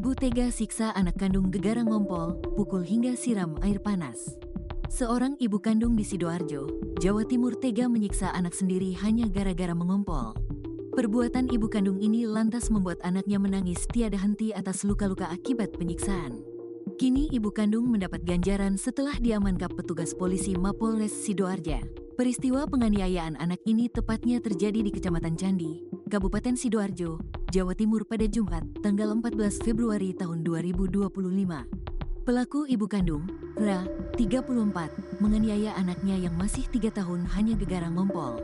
Ibu tega siksa anak kandung gegara ngompol, pukul hingga siram air panas. Seorang ibu kandung di Sidoarjo, Jawa Timur tega menyiksa anak sendiri hanya gara-gara mengompol. Perbuatan ibu kandung ini lantas membuat anaknya menangis tiada henti atas luka-luka akibat penyiksaan. Kini ibu kandung mendapat ganjaran setelah diamankan petugas polisi Mapolres Sidoarjo. Peristiwa penganiayaan anak ini tepatnya terjadi di Kecamatan Candi, Kabupaten Sidoarjo, Jawa Timur pada Jumat, tanggal 14 Februari tahun 2025. Pelaku ibu kandung, Ra, 34, menganiaya anaknya yang masih 3 tahun hanya gegara ngompol.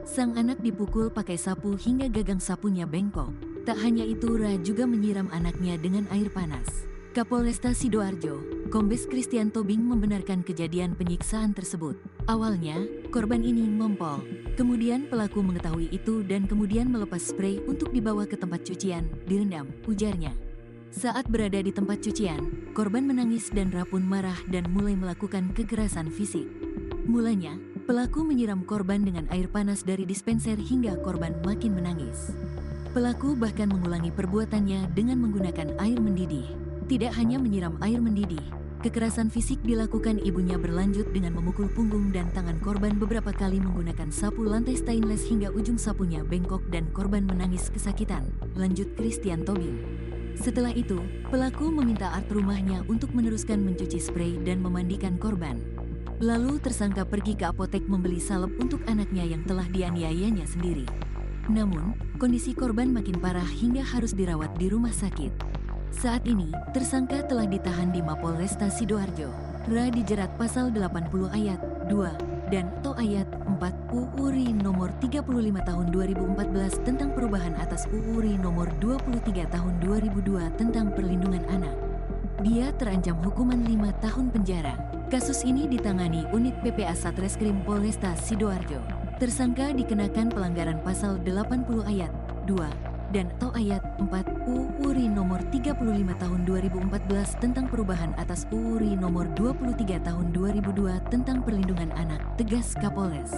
Sang anak dipukul pakai sapu hingga gagang sapunya bengkok. Tak hanya itu, Ra juga menyiram anaknya dengan air panas. Kapolresta Sidoarjo, Kombes Christian Tobing membenarkan kejadian penyiksaan tersebut. Awalnya, korban ini ngompol. Kemudian pelaku mengetahui itu dan kemudian melepas sprei untuk dibawa ke tempat cucian, direndam, ujarnya. Saat berada di tempat cucian, korban menangis dan Ra pun marah dan mulai melakukan kekerasan fisik. Mulanya, pelaku menyiram korban dengan air panas dari dispenser hingga korban makin menangis. Pelaku bahkan mengulangi perbuatannya dengan menggunakan air mendidih. Tidak hanya menyiram air mendidih, kekerasan fisik dilakukan ibunya berlanjut dengan memukul punggung dan tangan korban beberapa kali menggunakan sapu lantai stainless hingga ujung sapunya bengkok dan korban menangis kesakitan, lanjut Christian Tobing. Setelah itu, pelaku meminta art rumahnya untuk meneruskan mencuci sprei dan memandikan korban. Lalu tersangka pergi ke apotek membeli salep untuk anaknya yang telah dianiayanya sendiri. Namun, kondisi korban makin parah hingga harus dirawat di rumah sakit. Saat ini, tersangka telah ditahan di Mapolresta Sidoarjo. Ra dijerat pasal 80 ayat 2 dan atau ayat 4 UU nomor 35 tahun 2014 tentang perubahan atas UU nomor 23 tahun 2002 tentang perlindungan anak. Dia terancam hukuman 5 tahun penjara. Kasus ini ditangani Unit PPA Satreskrim Polresta Sidoarjo. Tersangka dikenakan pelanggaran pasal 80 ayat 2 dan atau ayat 4 UU nomor 35 tahun 2014 tentang perubahan atas UU nomor 23 tahun 2002 tentang perlindungan anak, tegas Kapolres.